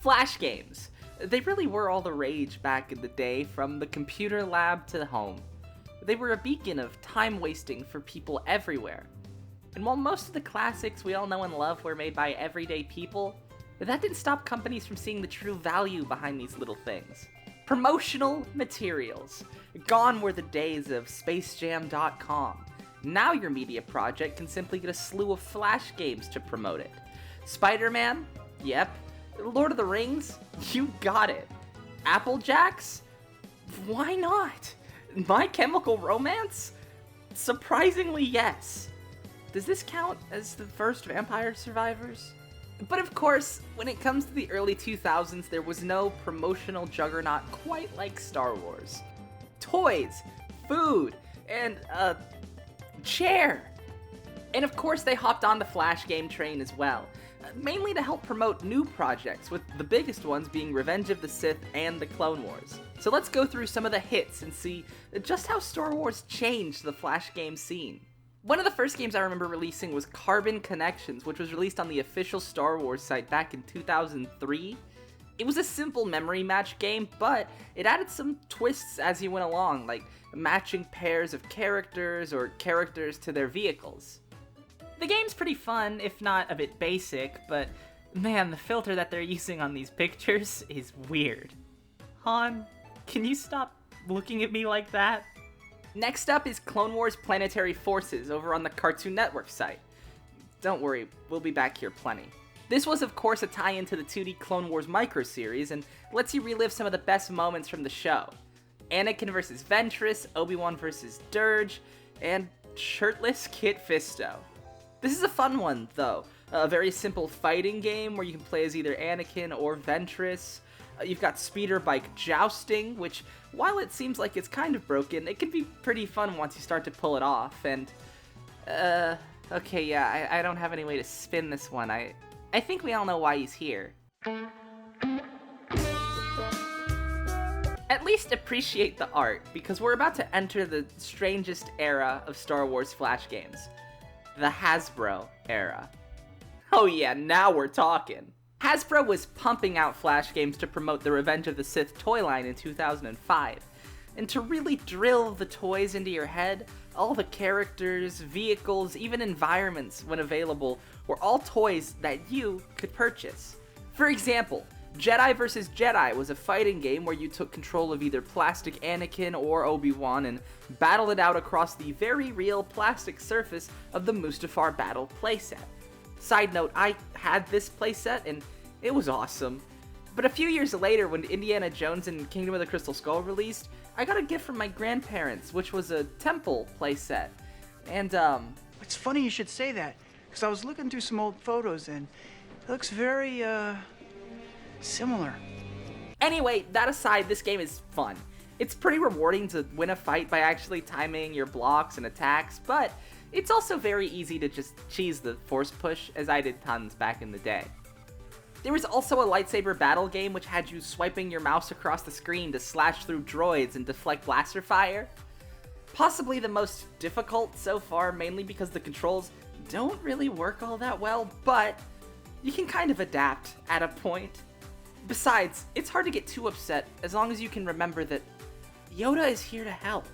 Flash games. They really were all the rage back in the day, from the computer lab to home. They were a beacon of time wasting for people everywhere. And while most of the classics we all know and love were made by everyday people, that didn't stop companies from seeing the true value behind these little things. Promotional materials. Gone were the days of SpaceJam.com. Now your media project can simply get a slew of Flash games to promote it. Spider-Man? Yep. Lord of the Rings? You got it. Apple Jacks? Why not? My Chemical Romance? Surprisingly, yes. Does this count as the first Vampire Survivors? But of course, when it comes to the early 2000s, there was no promotional juggernaut quite like Star Wars. Toys, food, and a chair. And of course they hopped on the Flash game train as well, mainly to help promote new projects, with the biggest ones being Revenge of the Sith and the Clone Wars. So let's go through some of the hits and see just how Star Wars changed the Flash game scene. One of the first games I remember releasing was Carbon Connections, which was released on the official Star Wars site back in 2003. It was a simple memory match game, but it added some twists as you went along, like matching pairs of characters or characters to their vehicles. The game's pretty fun, if not a bit basic, but man, the filter that they're using on these pictures is weird. Han, can you stop looking at me like that? Next up is Clone Wars Planetary Forces over on the Cartoon Network site. Don't worry, we'll be back here plenty. This was of course a tie-in to the 2D Clone Wars micro-series and lets you relive some of the best moments from the show. Anakin vs. Ventress, Obi-Wan vs. Dirge, and shirtless Kit Fisto. This is a fun one, though. A very simple fighting game where you can play as either Anakin or Ventress. You've got speeder bike jousting, which, while it seems like it's kind of broken, it can be pretty fun once you start to pull it off, and... okay, yeah, I don't have any way to spin this one. I think we all know why he's here. At least appreciate the art, because we're about to enter the strangest era of Star Wars Flash games. The Hasbro era. Oh yeah, now we're talking. Hasbro was pumping out Flash games to promote the Revenge of the Sith toy line in 2005. And to really drill the toys into your head, all the characters, vehicles, even environments, when available, were all toys that you could purchase. For example, Jedi vs. Jedi was a fighting game where you took control of either plastic Anakin or Obi-Wan and battled it out across the very real plastic surface of the Mustafar Battle playset. Side note, I had this playset and it was awesome. But a few years later, when Indiana Jones and Kingdom of the Crystal Skull released, I got a gift from my grandparents, which was a temple playset. And, It's funny you should say that, because I was looking through some old photos and it looks very, similar. Anyway, that aside, this game is fun. It's pretty rewarding to win a fight by actually timing your blocks and attacks, but it's also very easy to just cheese the force push, as I did tons back in the day. There was also a lightsaber battle game which had you swiping your mouse across the screen to slash through droids and deflect blaster fire. Possibly the most difficult so far, mainly because the controls don't really work all that well, but you can kind of adapt at a point. Besides, it's hard to get too upset as long as you can remember that Yoda is here to help.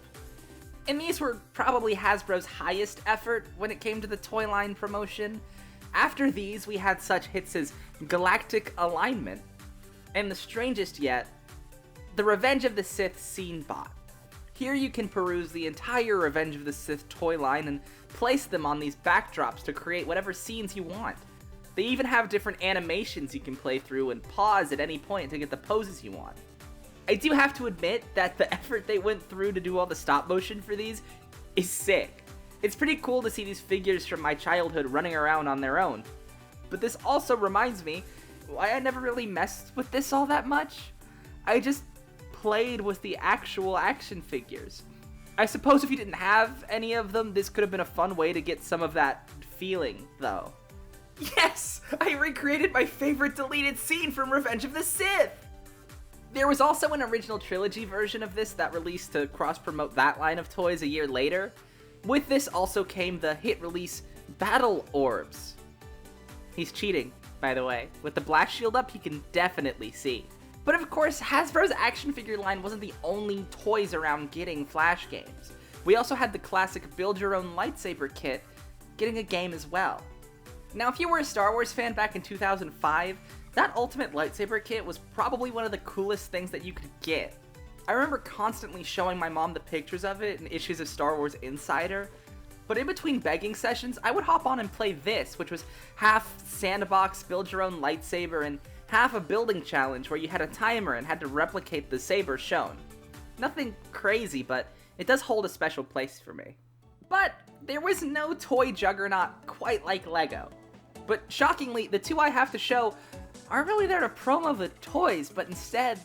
And these were probably Hasbro's highest effort when it came to the toy line promotion. After these, we had such hits as Galactic Alignment, and the strangest yet, the Revenge of the Sith Scene Bot. Here you can peruse the entire Revenge of the Sith toy line and place them on these backdrops to create whatever scenes you want. They even have different animations you can play through and pause at any point to get the poses you want. I do have to admit that the effort they went through to do all the stop motion for these is sick. It's pretty cool to see these figures from my childhood running around on their own. But this also reminds me why I never really messed with this all that much. I just played with the actual action figures. I suppose if you didn't have any of them, this could have been a fun way to get some of that feeling, though. Yes! I recreated my favorite deleted scene from Revenge of the Sith! There was also an original trilogy version of this that released to cross-promote that line of toys a year later. With this also came the hit release Battle Orbs. He's cheating. by the way. With the black shield up, he can definitely see. But of course, Hasbro's action figure line wasn't the only toys around getting Flash games. We also had the classic build-your-own lightsaber kit getting a game as well. Now, if you were a Star Wars fan back in 2005, that Ultimate Lightsaber kit was probably one of the coolest things that you could get. I remember constantly showing my mom the pictures of it in issues of Star Wars Insider, but in between begging sessions, I would hop on and play this, which was half sandbox, build your own lightsaber, and half a building challenge where you had a timer and had to replicate the saber shown. Nothing crazy, but it does hold a special place for me. But there was no toy juggernaut quite like LEGO. But shockingly, the two I have to show aren't really there to promo the toys, but instead,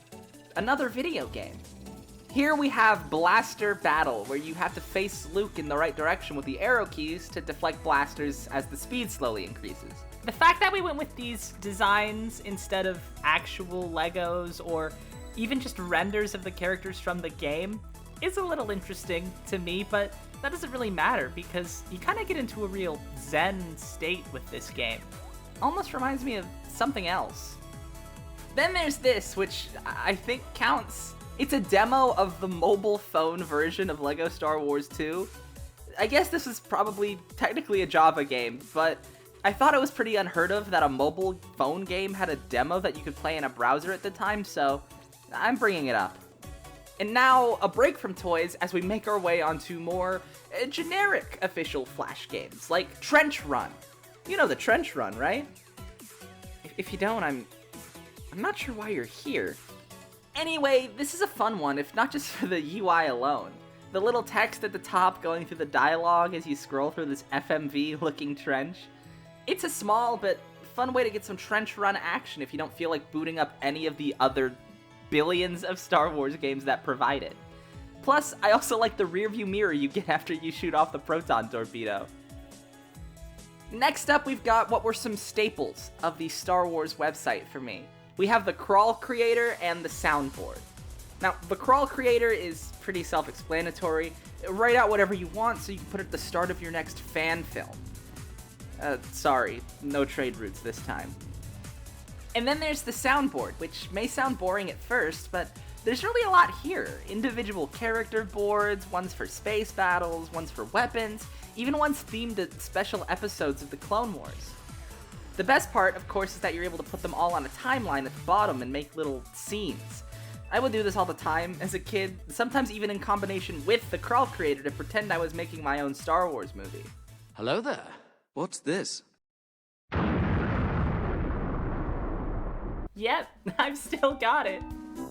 another video game. Here we have Blaster Battle, where you have to face Luke in the right direction with the arrow keys to deflect blasters as the speed slowly increases. The fact that we went with these designs instead of actual Legos or even just renders of the characters from the game is a little interesting to me, but that doesn't really matter because you kind of get into a real zen state with this game. Almost reminds me of something else. Then there's this, which I think counts. It's a demo of the mobile phone version of LEGO Star Wars 2. I guess this is probably technically a Java game, but I thought it was pretty unheard of that a mobile phone game had a demo that you could play in a browser at the time, so I'm bringing it up. And now, a break from toys as we make our way onto more generic official Flash games, like Trench Run. You know the Trench Run, right? If you don't, I'm not sure why you're here. Anyway, this is a fun one, if not just for the UI alone. The little text at the top going through the dialogue as you scroll through this FMV-looking trench. It's a small but fun way to get some Trench Run action if you don't feel like booting up any of the other billions of Star Wars games that provide it. Plus, I also like the rearview mirror you get after you shoot off the proton torpedo. Next up, we've got what were some staples of the Star Wars website for me. We have the Crawl Creator and the Soundboard. Now, the Crawl Creator is pretty self-explanatory. Write out whatever you want so you can put it at the start of your next fan film. Sorry, no trade routes this time. And then there's the Soundboard, which may sound boring at first, but there's really a lot here. Individual character boards, ones for space battles, ones for weapons, even ones themed to special episodes of the Clone Wars. The best part, of course, is that you're able to put them all on a timeline at the bottom and make little scenes. I would do this all the time as a kid, sometimes even in combination with the Crawl Creator to pretend I was making my own Star Wars movie. Hello there. What's this? Yep, I've still got it.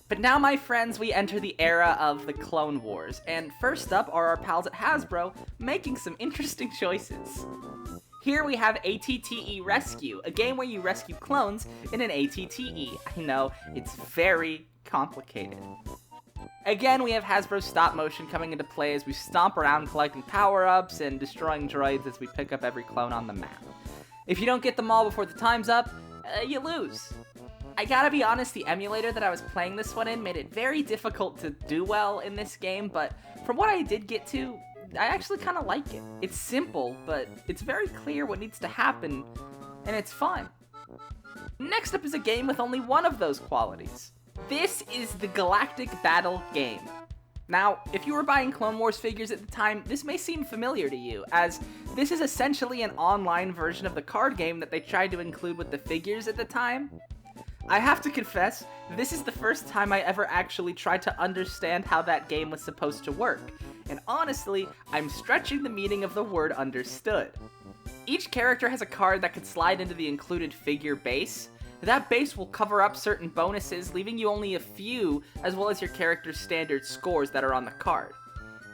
But now, my friends, we enter the era of the Clone Wars, and first up are our pals at Hasbro making some interesting choices. Here we have ATTE Rescue, a game where you rescue clones in an ATTE. I know, it's very complicated. Again, we have Hasbro stop motion coming into play as we stomp around collecting power-ups and destroying droids as we pick up every clone on the map. If you don't get them all before the time's up, you lose. I gotta be honest, the emulator that I was playing this one in made it very difficult to do well in this game, but from what I did get to, I actually kind of like it. It's simple, but it's very clear what needs to happen, and it's fun. Next up is a game with only one of those qualities. This is the Galactic Battle game. Now, if you were buying Clone Wars figures at the time, this may seem familiar to you, as this is essentially an online version of the card game that they tried to include with the figures at the time. I have to confess, this is the first time I ever actually tried to understand how that game was supposed to work, and honestly, I'm stretching the meaning of the word understood. Each character has a card that could slide into the included figure base. That base will cover up certain bonuses, leaving you only a few, as well as your character's standard scores that are on the card.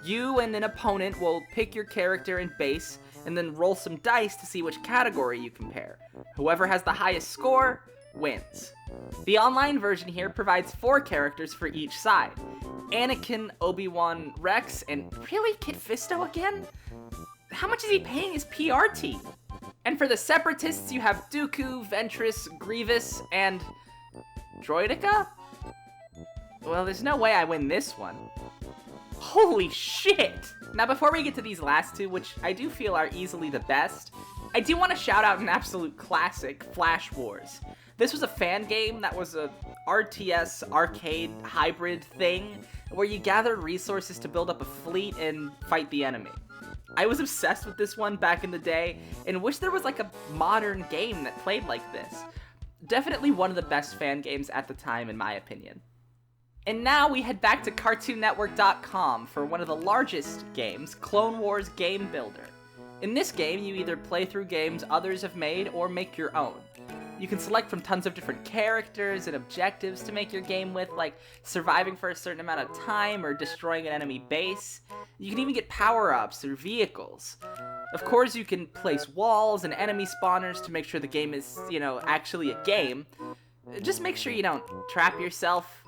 You and an opponent will pick your character and base, and then roll some dice to see which category you compare. Whoever has the highest score wins. The online version here provides 4 characters for each side. Anakin, Obi-Wan, Rex, and really Kit Fisto again? How much is he paying his PR team? And for the Separatists, you have Dooku, Ventress, Grievous, and Droideka? Well, there's no way I win this one. Holy shit! Now, before we get to these last two, which I do feel are easily the best, I do want to shout out an absolute classic, Flash Wars. This was a fan game that was a RTS arcade hybrid thing where you gathered resources to build up a fleet and fight the enemy. I was obsessed with this one back in the day and wish there was like a modern game that played like this. Definitely one of the best fan games at the time in my opinion. And now we head back to CartoonNetwork.com for one of the largest games, Clone Wars Game Builder. In this game, you either play through games others have made or make your own. You can select from tons of different characters and objectives to make your game with, like surviving for a certain amount of time or destroying an enemy base. You can even get power-ups or vehicles. Of course, you can place walls and enemy spawners to make sure the game is, actually a game. Just make sure you don't trap yourself.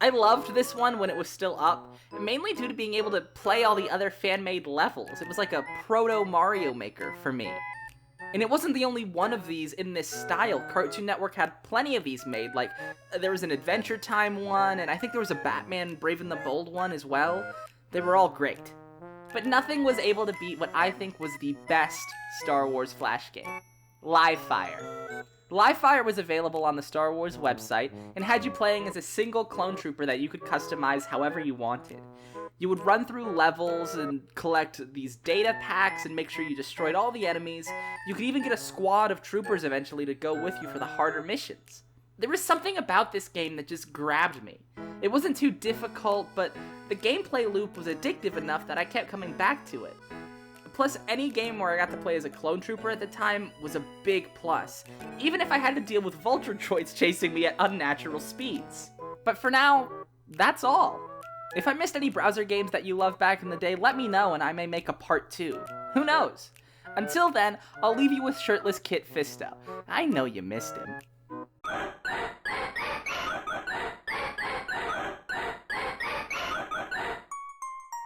I loved this one when it was still up, mainly due to being able to play all the other fan-made levels. It was like a proto-Mario Maker for me. And it wasn't the only one of these in this style. Cartoon Network had plenty of these made, like there was an Adventure Time one, and I think there was a Batman Brave and the Bold one as well. They were all great. But nothing was able to beat what I think was the best Star Wars Flash game, Livefire. Livefire was available on the Star Wars website and had you playing as a single clone trooper that you could customize however you wanted. You would run through levels and collect these data packs and make sure you destroyed all the enemies. You could even get a squad of troopers eventually to go with you for the harder missions. There was something about this game that just grabbed me. It wasn't too difficult, but the gameplay loop was addictive enough that I kept coming back to it. Plus, any game where I got to play as a clone trooper at the time was a big plus, even if I had to deal with vulture droids chasing me at unnatural speeds. But for now, that's all. If I missed any browser games that you loved back in the day, let me know and I may make a part 2. Who knows? Until then, I'll leave you with shirtless Kit Fisto. I know you missed him.